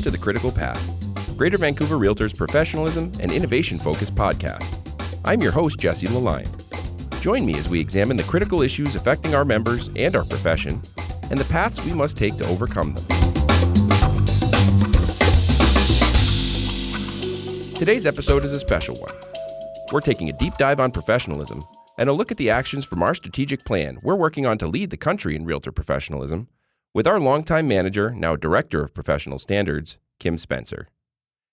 to The Critical Path, Greater Vancouver REALTORS professionalism and innovation-focused podcast. I'm your host, Jesse Lalime. Join me as we examine the critical issues affecting our members and our profession, and the paths we must take to overcome them. Today's episode is a special one. We're taking a deep dive on professionalism and a look at the actions from our strategic plan we're working on to lead the country in realtor professionalism with our longtime manager, now Director of Professional Standards, Kim Spencer.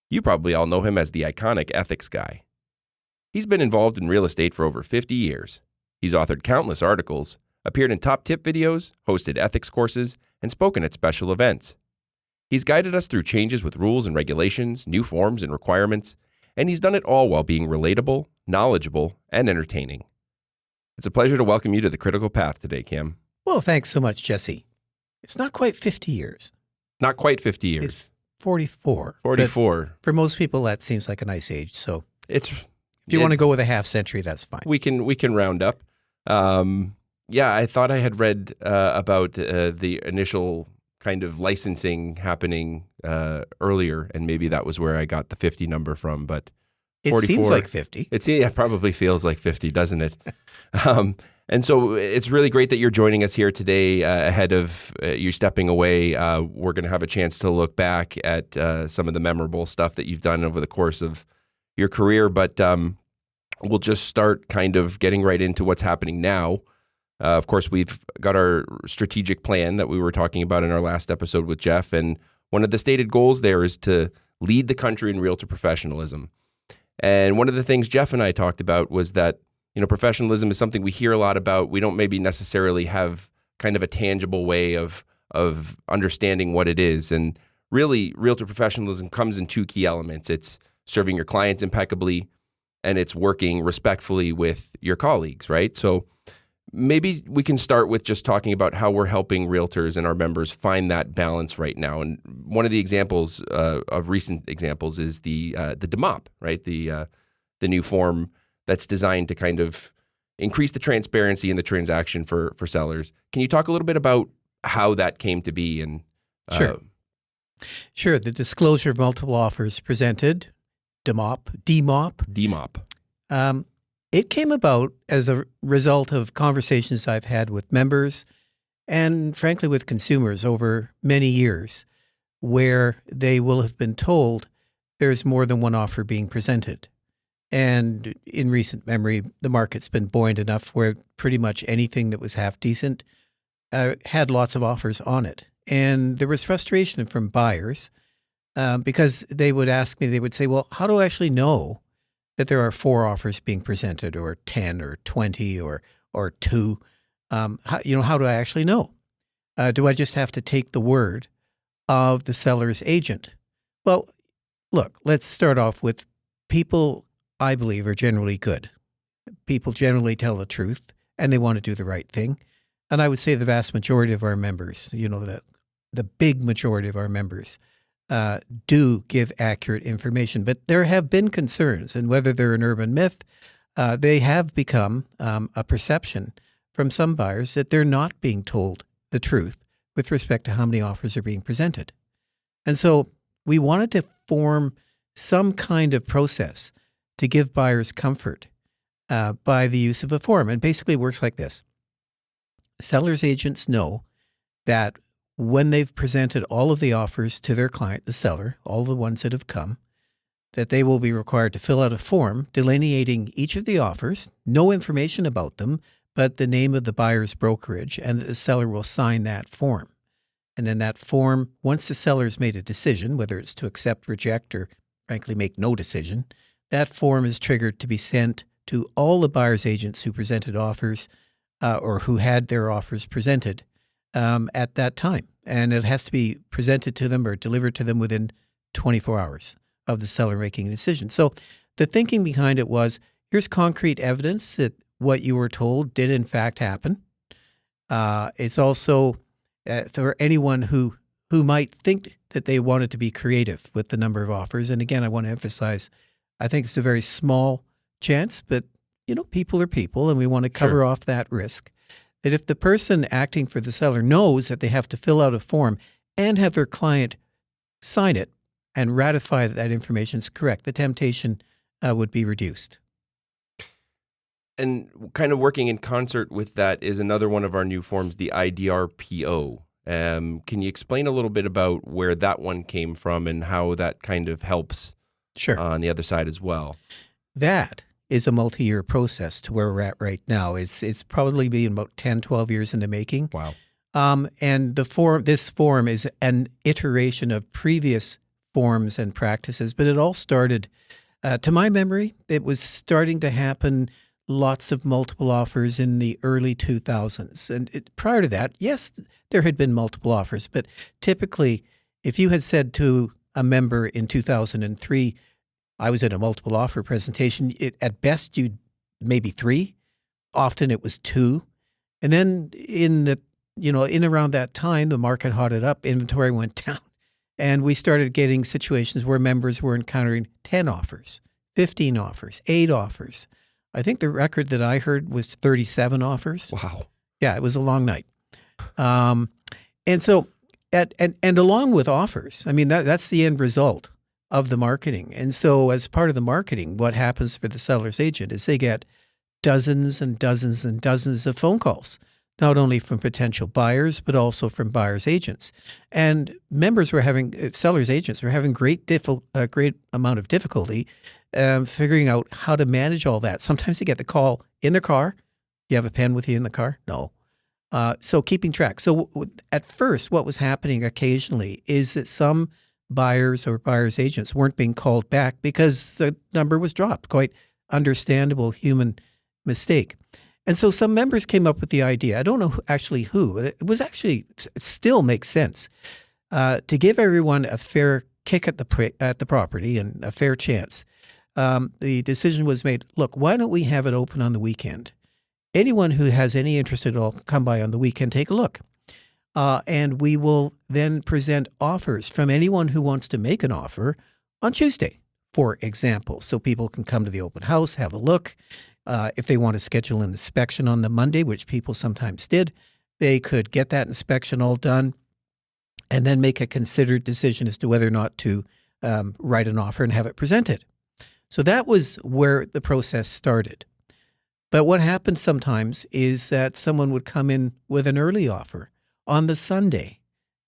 You probably all know him as the iconic ethics guy. He's been involved in real estate for over 50 years. He's authored countless articles, appeared in top tip videos, hosted ethics courses, and spoken at special events. He's guided us through changes with rules and regulations, new forms and requirements, and he's done it all while being relatable, knowledgeable, and entertaining. It's a pleasure to welcome you to The Critical Path today, Kim. Well, thanks so much, Jesse. It's not quite 50 years. Not quite 50 years. It's 44. 44. For most people, that seems like a nice age. So if you want to go with a half century, that's fine. We can round up. I thought I had read about the initial kind of licensing happening earlier, and maybe that was where I got the 50 number from. But 44, it seems like 50. It probably feels like 50, doesn't it? And so it's really great that you're joining us here today ahead of you stepping away. We're going to have a chance to look back at some of the memorable stuff that you've done over the course of your career, but we'll just start kind of getting right into what's happening now. Of course, we've got our strategic plan that we were talking about in our last episode with Jeff, and one of the stated goals there is to lead the country in realtor professionalism. And one of the things Jeff and I talked about was that professionalism is something we hear a lot about. We don't maybe necessarily have kind of a tangible way of understanding what it is. And really, realtor professionalism comes in two key elements. It's serving your clients impeccably, and it's working respectfully with your colleagues, right? So maybe we can start with just talking about how we're helping realtors and our members find that balance right now. And one of the examples of recent examples is the DMOP, right? The new form that's designed to kind of increase the transparency in the transaction for sellers. Can you talk a little bit about how that came to be? And Sure. The disclosure of multiple offers presented, DMOP. It came about as a result of conversations I've had with members and, frankly, with consumers over many years, where they will have been told there's more than one offer being presented. And in recent memory, the market's been buoyant enough where pretty much anything that was half decent had lots of offers on it. And there was frustration from buyers because they would ask me, they would say, well, how do I actually know that there are 4 offers being presented, or 10 or 20 or 2? How do I actually know? Do I just have to take the word of the seller's agent? Well, look, let's start off with people I believe are generally good. People generally tell the truth, and they want to do the right thing. And I would say the vast majority of our members, the big majority of our members, do give accurate information. But there have been concerns, and whether they're an urban myth, they have become a perception from some buyers that they're not being told the truth with respect to how many offers are being presented. And so we wanted to form some kind of process to give buyers comfort by the use of a form. And basically it works like this. Sellers' agents know that when they've presented all of the offers to their client, the seller, all the ones that have come, that they will be required to fill out a form delineating each of the offers, no information about them, but the name of the buyer's brokerage, and the seller will sign that form. And then that form, once the seller's made a decision, whether it's to accept, reject, or frankly make no decision, that form is triggered to be sent to all the buyer's agents who presented offers or who had their offers presented at that time. And it has to be presented to them or delivered to them within 24 hours of the seller making a decision. So the thinking behind it was, here's concrete evidence that what you were told did in fact happen. It's also for anyone who might think that they wanted to be creative with the number of offers. And again, I want to emphasize, I think it's a very small chance, but people are people, and we want to cover off that risk. That if the person acting for the seller knows that they have to fill out a form and have their client sign it and ratify that information is correct, the temptation would be reduced. And kind of working in concert with that is another one of our new forms, the IDRPO. Can you explain a little bit about where that one came from and how that kind of helps Sure. on the other side as well? That is a multi-year process to where we're at right now. It's probably been about 10, 12 years in the making. Wow. And this form is an iteration of previous forms and practices, but it all started, to my memory, it was starting to happen, lots of multiple offers in the early 2000s. And prior to that, yes, there had been multiple offers, but typically, if you had said to a member in 2003, I was at a multiple offer presentation, at best you'd maybe 3, often it was 2. And then in around that time, the market hotted up, inventory went down, and we started getting situations where members were encountering 10 offers, 15 offers, 8 offers. I think the record that I heard was 37 offers. Wow. Yeah, it was a long night. And so, and along with offers, I mean, that's the end result of the marketing. And so as part of the marketing, what happens for the seller's agent is they get dozens and dozens and dozens of phone calls, not only from potential buyers, but also from buyers' agents. And sellers' agents were having a great amount of difficulty figuring out how to manage all that. Sometimes they get the call in their car. You have a pen with you in the car? No. So keeping track. So at first, what was happening occasionally is that some buyers or buyers' agents weren't being called back because the number was dropped. Quite understandable human mistake. And so some members came up with the idea, I don't know actually who, but it still makes sense, to give everyone a fair kick at the property and a fair chance. The decision was made, look, why don't we have it open on the weekend? Anyone who has any interest at all, come by on the weekend, take a look. And we will then present offers from anyone who wants to make an offer on Tuesday, for example. So people can come to the open house, have a look. If they want to schedule an inspection on the Monday, which people sometimes did, they could get that inspection all done and then make a considered decision as to whether or not to write an offer and have it presented. So that was where the process started. But what happens sometimes is that someone would come in with an early offer on the Sunday,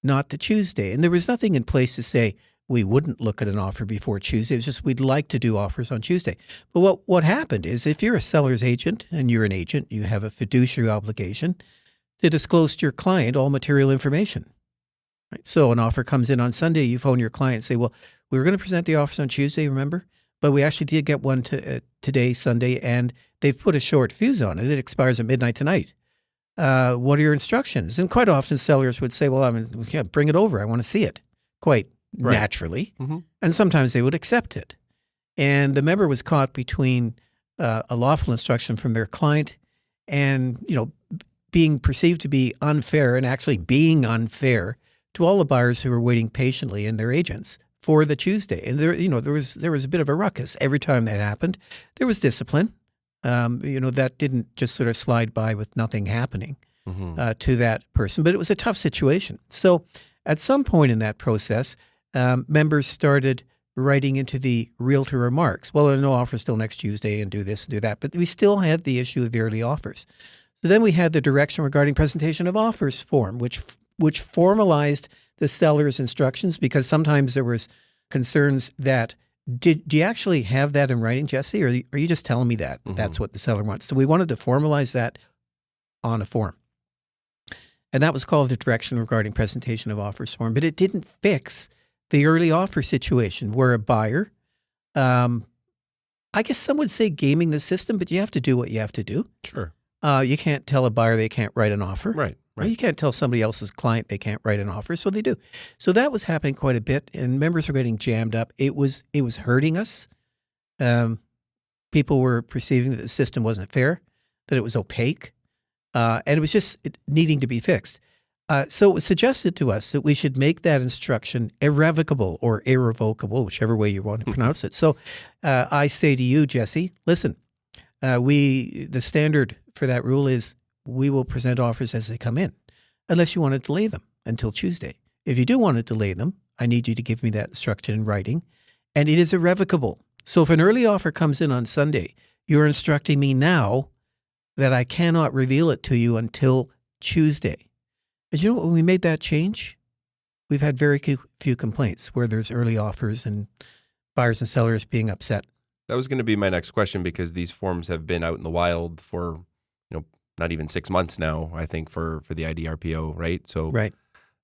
not the Tuesday. And there was nothing in place to say we wouldn't look at an offer before Tuesday. It was just we'd like to do offers on Tuesday. But what happened is if you're a seller's agent and you're an agent, you have a fiduciary obligation to disclose to your client all material information. Right? So an offer comes in on Sunday, you phone your client and say, well, we were going to present the offers on Tuesday, remember? But we actually did get one today, Sunday, and they've put a short fuse on it. It expires at midnight tonight. What are your instructions? And quite often sellers would say, well, bring it over. I want to see it. Quite naturally. Mm-hmm. And sometimes they would accept it. And the member was caught between a lawful instruction from their client and, being perceived to be unfair and actually being unfair to all the buyers who were waiting patiently and their agents for the Tuesday. And there was a bit of a ruckus. Every time that happened, there was discipline. That didn't just sort of slide by with nothing happening to that person. But it was a tough situation. So at some point in that process, members started writing into the realtor remarks, well, there are no offers till next Tuesday and do this and do that. But we still had the issue of the early offers. So then we had the direction regarding presentation of offers form, which formalized the seller's instructions, because sometimes there was concerns that, do you actually have that in writing, Jesse, or are you just telling me that that's what the seller wants? So we wanted to formalize that on a form. And that was called the direction regarding presentation of offers form, but it didn't fix the early offer situation where a buyer, I guess some would say gaming the system, but you have to do what you have to do. Sure. You can't tell a buyer they can't write an offer. Right. You can't tell somebody else's client they can't write an offer, so they do. So that was happening quite a bit, and members were getting jammed up. It was hurting us. People were perceiving that the system wasn't fair, that it was opaque, and it was just needing to be fixed. So it was suggested to us that we should make that instruction irrevocable or irrevocable, whichever way you want to pronounce it. So I say to you, Jesse, listen, the standard for that rule is we will present offers as they come in, unless you want to delay them until Tuesday. If you do want to delay them, I need you to give me that instruction in writing. And it is irrevocable. So if an early offer comes in on Sunday, you're instructing me now that I cannot reveal it to you until Tuesday. But you know what, when we made that change, we've had very few complaints where there's early offers and buyers and sellers being upset. That was going to be my next question, because these forms have been out in the wild for, not even 6 months now, I think, for the IDRPO, right? So, right.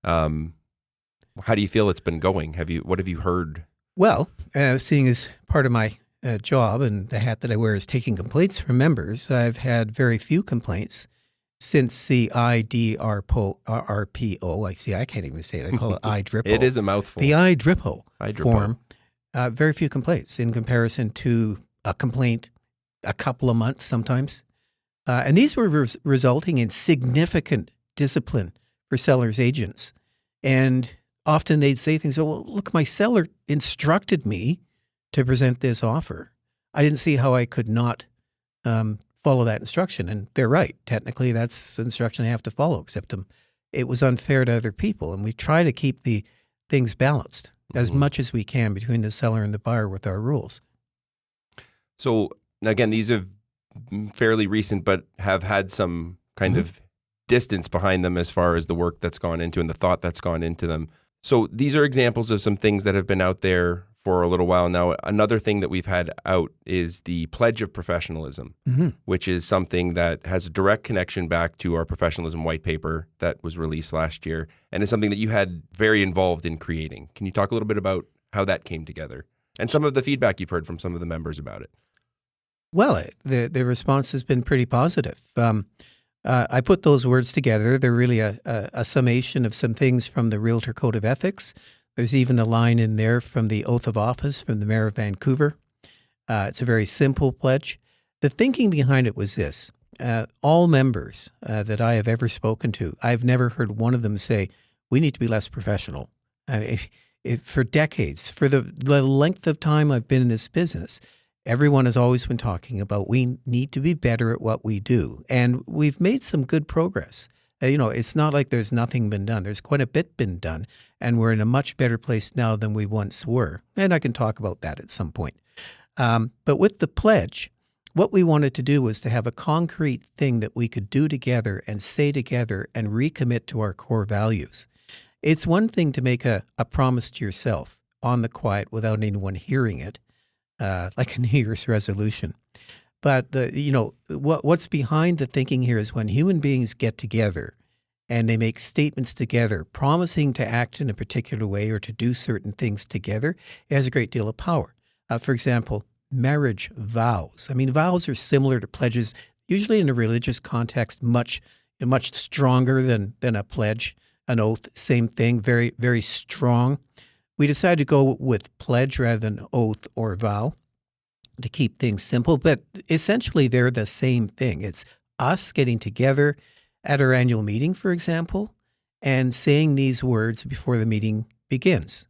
How do you feel it's been going? What have you heard? Well, seeing as part of my job and the hat that I wear is taking complaints from members, I've had very few complaints since the IDRPO. I can't even say it. I call it IDRPO. It is a mouthful. The IDRPO form. Very few complaints in comparison to a complaint a couple of months sometimes. And these were resulting in significant discipline for sellers' agents. And often they'd say things, well, look, my seller instructed me to present this offer. I didn't see how I could not follow that instruction. And they're right. Technically, that's the instruction they have to follow, except it was unfair to other people. And we try to keep the things balanced as much as we can between the seller and the buyer with our rules. So, again, these are fairly recent, but have had some kind of distance behind them as far as the work that's gone into and the thought that's gone into them. So these are examples of some things that have been out there for a little while now. Another thing that we've had out is the Pledge of Professionalism, which is something that has a direct connection back to our Professionalism white paper that was released last year, and is something that you had very involved in creating. Can you talk a little bit about how that came together and some of the feedback you've heard from some of the members about it? Well, the response has been pretty positive. I put those words together. They're really a summation of some things from the Realtor Code of Ethics. There's even a line in there from the Oath of Office from the Mayor of Vancouver. It's a very simple pledge. The thinking behind it was this. All members that I have ever spoken to, I've never heard one of them say, we need to be less professional. For decades, for the length of time I've been in this business, everyone has always been talking about we need to be better at what we do. And we've made some good progress. It's not like there's nothing been done. There's quite a bit been done. And we're in a much better place now than we once were. And I can talk about that at some point. But with the pledge, what we wanted to do was to have a concrete thing that we could do together and say together and recommit to our core values. It's one thing to make a promise to yourself on the quiet without anyone hearing it. Like a New Year's resolution. But what's behind the thinking here is when human beings get together and they make statements together, promising to act in a particular way or to do certain things together, it has a great deal of power. For example, marriage vows. Vows are similar to pledges, usually in a religious context, much stronger than a pledge, an oath, same thing, very, very strong. We decided to go with pledge rather than oath or vow to keep things simple, but essentially they're the same thing. It's us getting together at our annual meeting, for example, and saying these words before the meeting begins.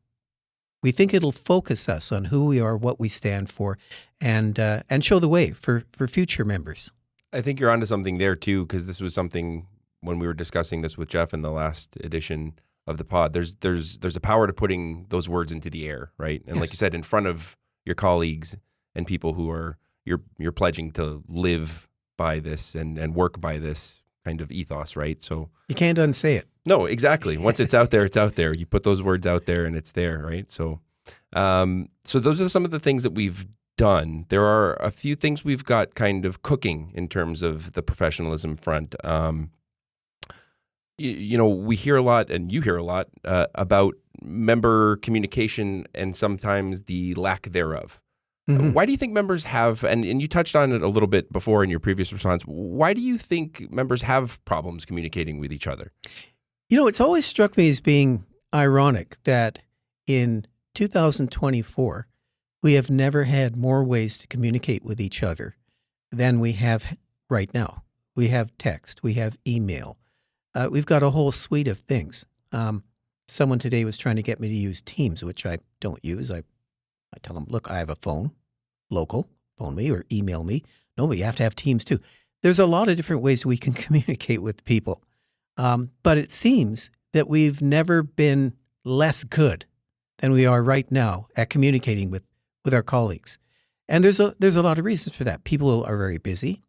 We think it'll focus us on who we are, what we stand for, and show the way for future members. I think you're onto something there too, because this was something when we were discussing this with Jeff in the last edition of the pod. There's a power to putting those words into the air, right? And yes, like you said, in front of your colleagues and people who are you're pledging to live by this and work by this kind of ethos, right? So you can't unsay it. No, exactly. Once it's out there, it's out there. You put those words out there and it's there, right? So so those are some of the things that we've done. There are a few things we've got kind of cooking in terms of the professionalism front. We hear a lot, and you hear a lot, about member communication and sometimes the lack thereof. Mm-hmm. Why do you think members have, and you touched on it a little bit before in your previous response, why do you think members have problems communicating with each other? It's always struck me as being ironic that in 2024, we have never had more ways to communicate with each other than we have right now. We have text, we have email. We've got a whole suite of things. Someone today was trying to get me to use Teams, which I don't use. I tell them, look, I have a phone, local, phone me or email me. No, but you have to have Teams too. There's a lot of different ways we can communicate with people. But it seems that we've never been less good than we are right now at communicating with our colleagues. And there's a lot of reasons for that. People are very busy.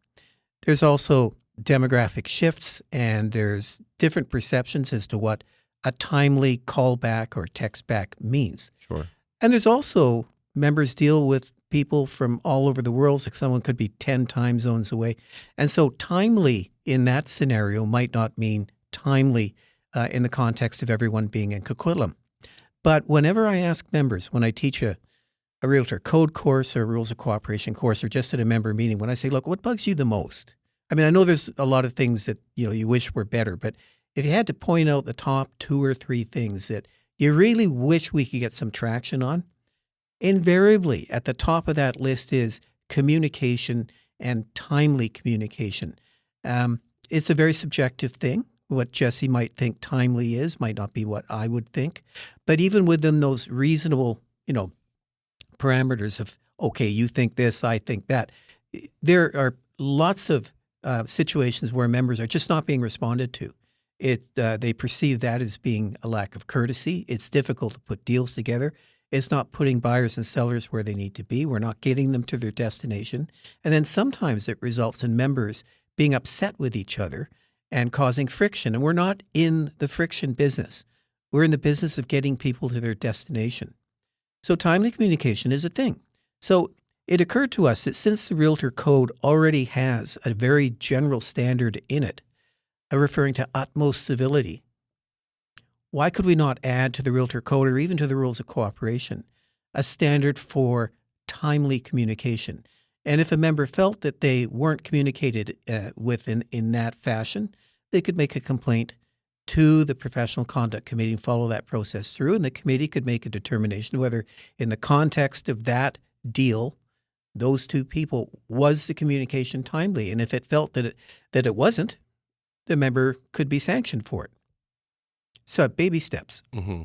There's also demographic shifts, and there's different perceptions as to what a timely callback or text back means. Sure. And there's also members deal with people from all over the world. So someone could be 10 time zones away. And so timely in that scenario might not mean timely in the context of everyone being in Coquitlam. But whenever I ask members, when I teach a Realtor Code course or a Rules of Cooperation course or just at a member meeting, when I say, look, what bugs you the most? I mean, I know there's a lot of things that you wish were better, but if you had to point out the top 2 or 3 things that you really wish we could get some traction on, invariably at the top of that list is communication and timely communication. It's a very subjective thing. What Jesse might think timely is might not be what I would think. But even within those reasonable, parameters of, okay, you think this, I think that, there are lots of situations where members are just not being responded to. They perceive that as being a lack of courtesy. It's difficult to put deals together. It's not putting buyers and sellers where they need to be. We're not getting them to their destination. And then sometimes it results in members being upset with each other and causing friction. And we're not in the friction business. We're in the business of getting people to their destination. So timely communication is a thing. So it occurred to us that since the Realtor Code already has a very general standard in it, referring to utmost civility, why could we not add to the Realtor Code or even to the Rules of Cooperation a standard for timely communication? And if a member felt that they weren't communicated with in that fashion, they could make a complaint to the Professional Conduct Committee and follow that process through. And the committee could make a determination whether in the context of that deal, those 2 people, was the communication timely. And if it felt that it wasn't, the member could be sanctioned for it. So baby steps. Mm-hmm.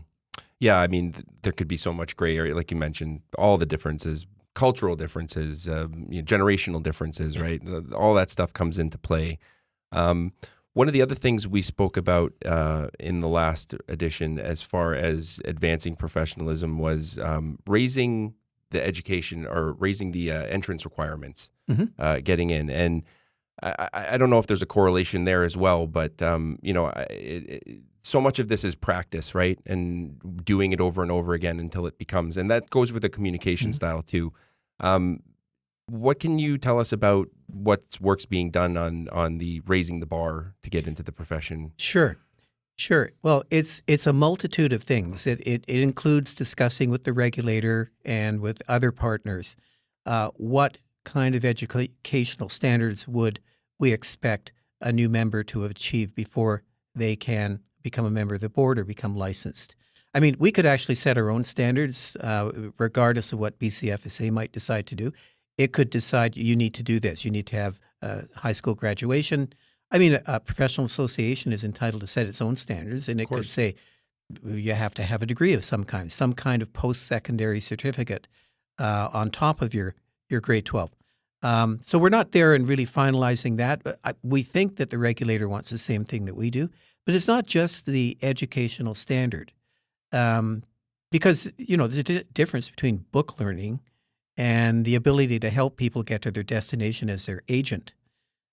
Yeah, I mean, there could be so much gray area, like you mentioned, all the differences, cultural differences, generational differences, right? All that stuff comes into play. One of the other things we spoke about in the last edition as far as advancing professionalism was raising the education or raising the entrance requirements, getting in. And I don't know if there's a correlation there as well, but so much of this is practice, right? And doing it over and over again until it becomes, and that goes with the communication style too. What can you tell us about what work's being done on the raising the bar to get into the profession? Sure. Well, it's a multitude of things. It includes discussing with the regulator and with other partners what kind of educational standards would we expect a new member to have achieved before they can become a member of the board or become licensed. I mean, we could actually set our own standards regardless of what BCFSA might decide to do. It could decide you need to do this. You need to have high school graduation. I mean, a professional association is entitled to set its own standards, and it could say you have to have a degree of some kind of post-secondary certificate on top of your grade 12. So we're not there in really finalizing that. We think that the regulator wants the same thing that we do, but it's not just the educational standard. Because, there's a difference between book learning and the ability to help people get to their destination as their agent.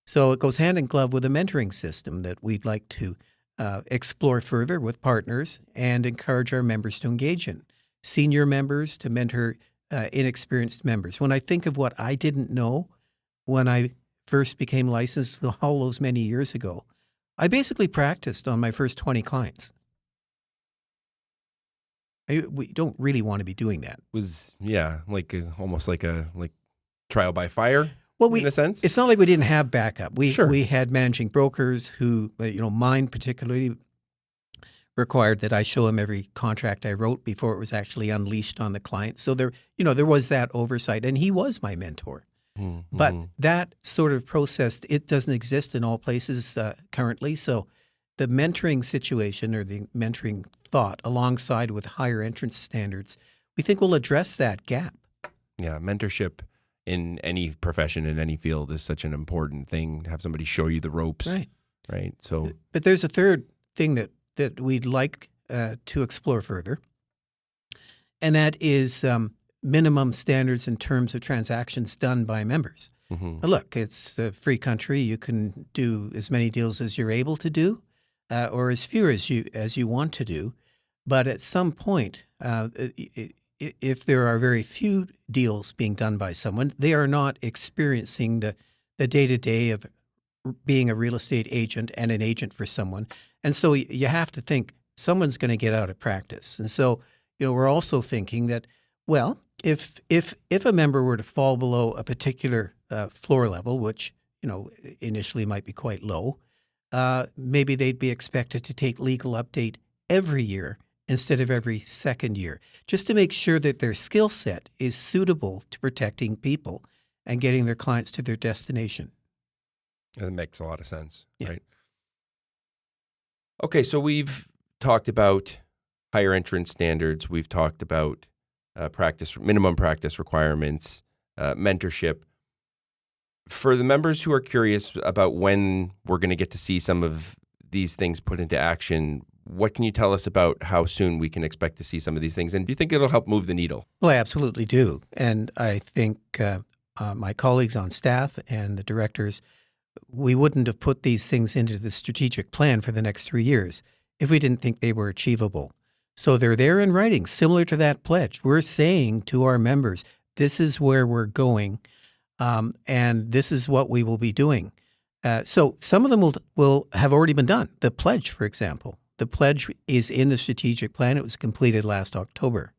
So it goes hand in glove with a mentoring system that we'd like to explore further with partners and encourage our members to engage in. Senior members to mentor inexperienced members. When I think of what I didn't know when I first became licensed all those many years ago, I basically practiced on my first 20 clients. We don't really want to be doing that. Almost like trial by fire. Well, in a sense, it's not like we didn't have backup. We Sure. we had managing brokers who, mine particularly, required that I show him every contract I wrote before it was actually unleashed on the client. So there was that oversight, and he was my mentor. Mm-hmm. But that sort of process, it doesn't exist in all places currently. So the mentoring situation or the mentoring thought alongside with higher entrance standards, we think will address that gap. Yeah, mentorship in any profession, in any field, is such an important thing. To have somebody show you the ropes, right? So, but there's a third thing that we'd like to explore further, and that is minimum standards in terms of transactions done by members. Mm-hmm. Now, look, it's a free country. You can do as many deals as you're able to do, or as few as you want to do. But at some point, if there are very few deals being done by someone, they are not experiencing the day-to-day of being a real estate agent and an agent for someone. And so you have to think someone's going to get out of practice. And so, we're also thinking that, well, if a member were to fall below a particular floor level, which, initially might be quite low, maybe they'd be expected to take legal update every year instead of every second year, just to make sure that their skill set is suitable to protecting people and getting their clients to their destination. That makes a lot of sense, Yeah. right? Okay, so we've talked about higher entrance standards. We've talked about minimum practice requirements, mentorship. For the members who are curious about when we're going to get to see some of these things put into action, what can you tell us about how soon we can expect to see some of these things? And do you think it'll help move the needle? Well, I absolutely do. And I think my colleagues on staff and the directors, we wouldn't have put these things into the strategic plan for the next 3 years if we didn't think they were achievable. So they're there in writing, similar to that pledge. We're saying to our members, this is where we're going, and this is what we will be doing. So some of them will have already been done. The pledge, for example. The pledge is in the strategic plan. It was completed last October.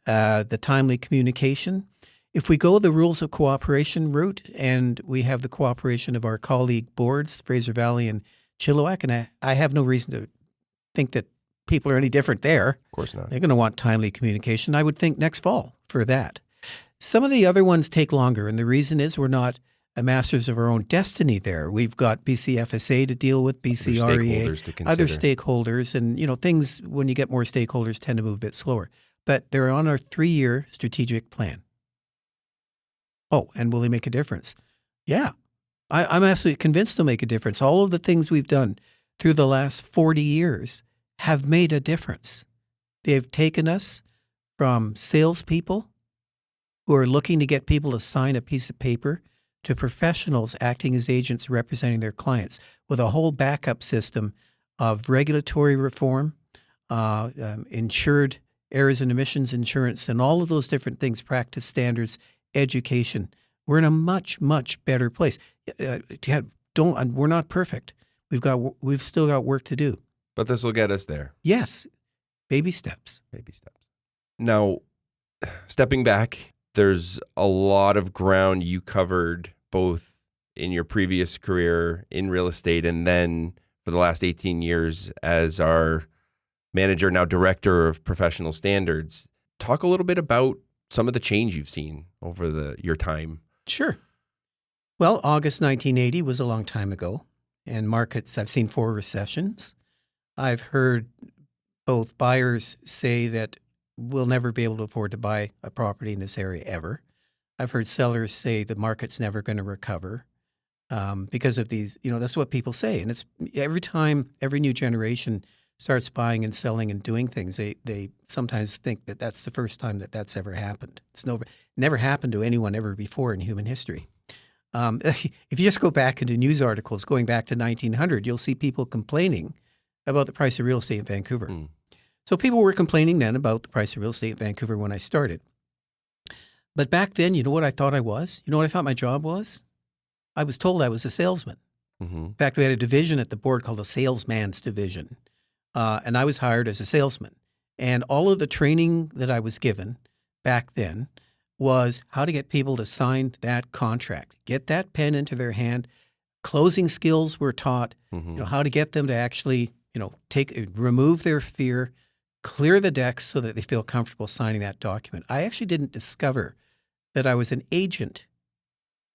The timely communication. If we go the rules of cooperation route and we have the cooperation of our colleague boards, Fraser Valley and Chilliwack, and I have no reason to think that people are any different there. Of course not. They're going to want timely communication. I would think next fall for that. Some of the other ones take longer, and the reason is we're not masters of our own destiny there. We've got BCFSA to deal with, BCREA, other stakeholders, and things, when you get more stakeholders, tend to move a bit slower. But they're on our 3-year strategic plan. Oh, and will they make a difference? Yeah. I'm absolutely convinced they'll make a difference. All of the things we've done through the last 40 years have made a difference. They've taken us from salespeople who are looking to get people to sign a piece of paper to professionals acting as agents representing their clients with a whole backup system of regulatory reform, insured errors and omissions insurance, and all of those different things, practice standards, education. We're in a much, much better place. We're not perfect. We've still got work to do. But this will get us there. Yes. Baby steps. Baby steps. Now, stepping back, there's a lot of ground you covered both in your previous career in real estate and then for the last 18 years as our manager, now director of professional standards. Talk a little bit about some of the change you've seen over your time. Sure. Well, August 1980 was a long time ago. And markets, I've seen 4 recessions. I've heard both buyers say that we'll never be able to afford to buy a property in this area ever. I've heard sellers say the market's never going to recover because of these, that's what people say. And it's every time every new generation starts buying and selling and doing things, they sometimes think that that's the first time that that's ever happened. It's never happened to anyone ever before in human history. If you just go back into news articles going back to 1900, you'll see people complaining about the price of real estate in Vancouver. So people were complaining then about the price of real estate in Vancouver when I started. But back then, you know what I thought I was? You know what I thought my job was? I was told I was a salesman. Mm-hmm. In fact, we had a division at the board called the salesman's division. And I was hired as a salesman. And all of the training that I was given back then was how to get people to sign that contract, get that pen into their hand. Closing skills were taught, how to get them to actually, remove their fear, clear the decks so that they feel comfortable signing that document. I actually didn't discover that I was an agent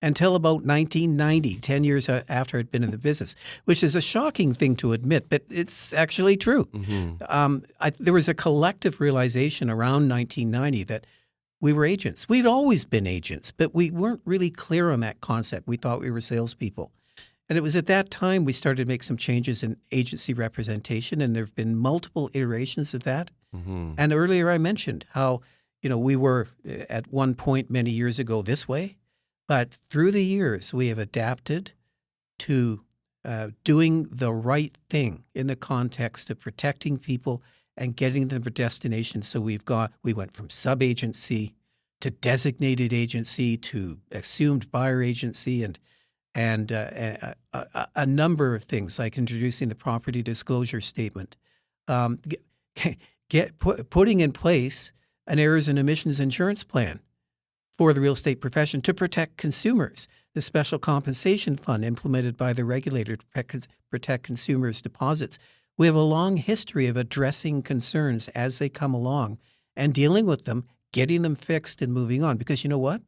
until about 1990, 10 years after I'd been in the business, which is a shocking thing to admit, but it's actually true. Mm-hmm. There was a collective realization around 1990 that we were agents. We'd always been agents, but we weren't really clear on that concept. We thought we were salespeople. And it was at that time we started to make some changes in agency representation, and there have been multiple iterations of that. Mm-hmm. And earlier I mentioned how we were at one point many years ago this way, but through the years we have adapted to doing the right thing in the context of protecting people and getting them to destination. So we went from sub-agency to designated agency to assumed buyer agency and a number of things like introducing the property disclosure statement, putting in place an errors and omissions insurance plan for the real estate profession to protect consumers, the special compensation fund implemented by the regulator to protect consumers' deposits. We have a long history of addressing concerns as they come along and dealing with them, getting them fixed and moving on. Because you know what?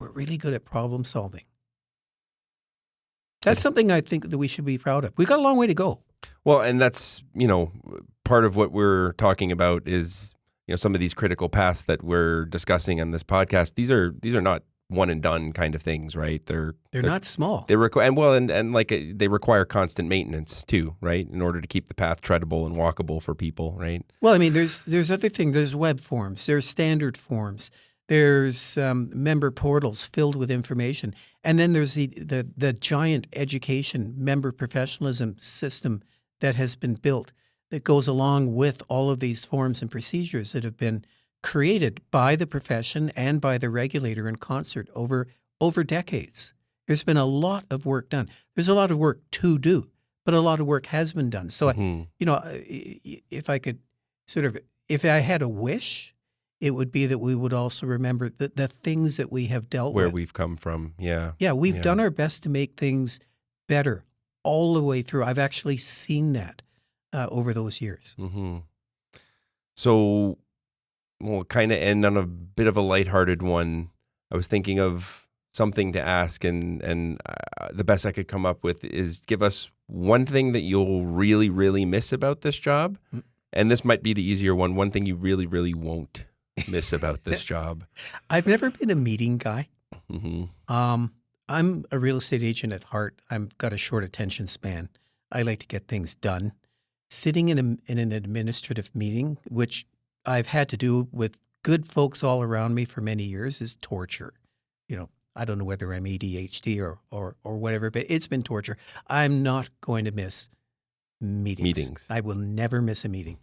We're really good at problem solving. That's something I think that we should be proud of. We've got a long way to go. Well, and that's, part of what we're talking about is, some of these critical paths that we're discussing on this podcast. These are not one and done kind of things, right? They're not small. They require they require constant maintenance too, right? In order to keep the path treadable and walkable for people, right? Well, I mean, there's other things. There's web forms. There's standard forms. There's member portals filled with information, and then there's the giant education member professionalism system that has been built that goes along with all of these forms and procedures that have been created by the profession and by the regulator in concert over decades. There's been a lot of work done. There's a lot of work to do, but a lot of work has been done. So, if I could if I had a wish, it would be that we would also remember the things that we have dealt with. Where we've come from, yeah. Yeah, we've done our best to make things better all the way through. I've actually seen that over those years. Mm-hmm. So we'll kind of end on a bit of a lighthearted one. I was thinking of something to ask, and the best I could come up with is give us one thing that you'll really, really miss about this job. And this might be the easier one thing you really, really won't miss about this job. I've never been a meeting guy. Mm-hmm. I'm a real estate agent at heart. I've got a short attention span. I like to get things done. Sitting in an administrative meeting, which I've had to do with good folks all around me for many years, is torture. I don't know whether I'm ADHD or whatever, but it's been torture. I'm not going to miss meetings. I will never miss a meeting.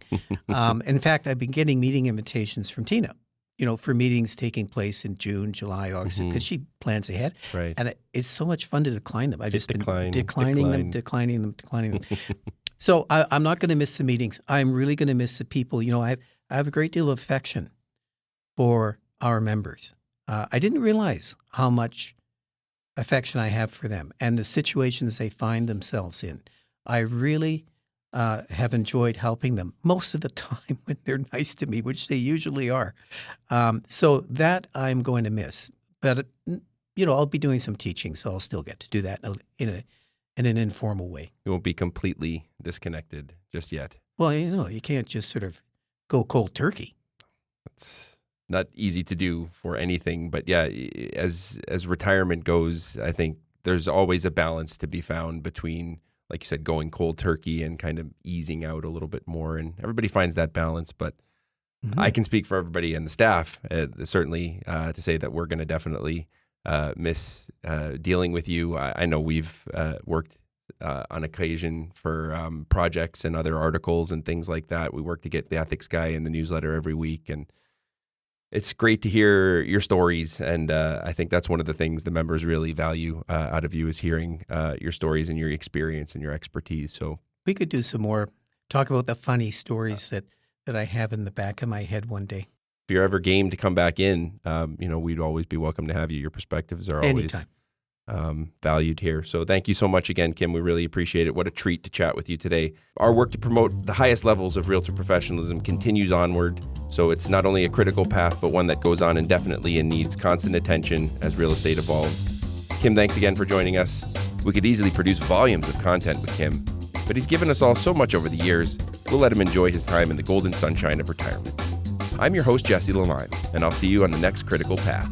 In fact, I've been getting meeting invitations from Tina, for meetings taking place in June, July, August, because she plans ahead. Right. And it's so much fun to decline them. I've just been declining them. So I'm not going to miss the meetings. I'm really going to miss the people. I have a great deal of affection for our members. I didn't realize how much affection I have for them and the situations they find themselves in. I really have enjoyed helping them most of the time when they're nice to me, which they usually are. So that I'm going to miss. But, I'll be doing some teaching, so I'll still get to do that in an informal way. You won't be completely disconnected just yet. Well, you can't just sort of go cold turkey. It's not easy to do for anything, but yeah, as retirement goes, I think there's always a balance to be found between, like you said, going cold turkey and kind of easing out a little bit more, and everybody finds that balance. But I can speak for everybody and the staff, certainly, to say that we're going to definitely miss dealing with you. I know we've worked on occasion for projects and other articles and things like that. We work to get the ethics guy in the newsletter every week, and it's great to hear your stories. And I think that's one of the things the members really value out of you, is hearing your stories and your experience and your expertise. So we could do some more, talk about the funny stories that I have in the back of my head one day. If you're ever game to come back in, we'd always be welcome to have you. Your perspectives are always valued here. So thank you so much again, Kim. We really appreciate it. What a treat to chat with you today. Our work to promote the highest levels of realtor professionalism continues onward. So it's not only a critical path, but one that goes on indefinitely and needs constant attention as real estate evolves. Kim, thanks again for joining us. We could easily produce volumes of content with Kim, but he's given us all so much over the years, we'll let him enjoy his time in the golden sunshine of retirement. I'm your host, Jesse Lalime, and I'll see you on the next Critical Path.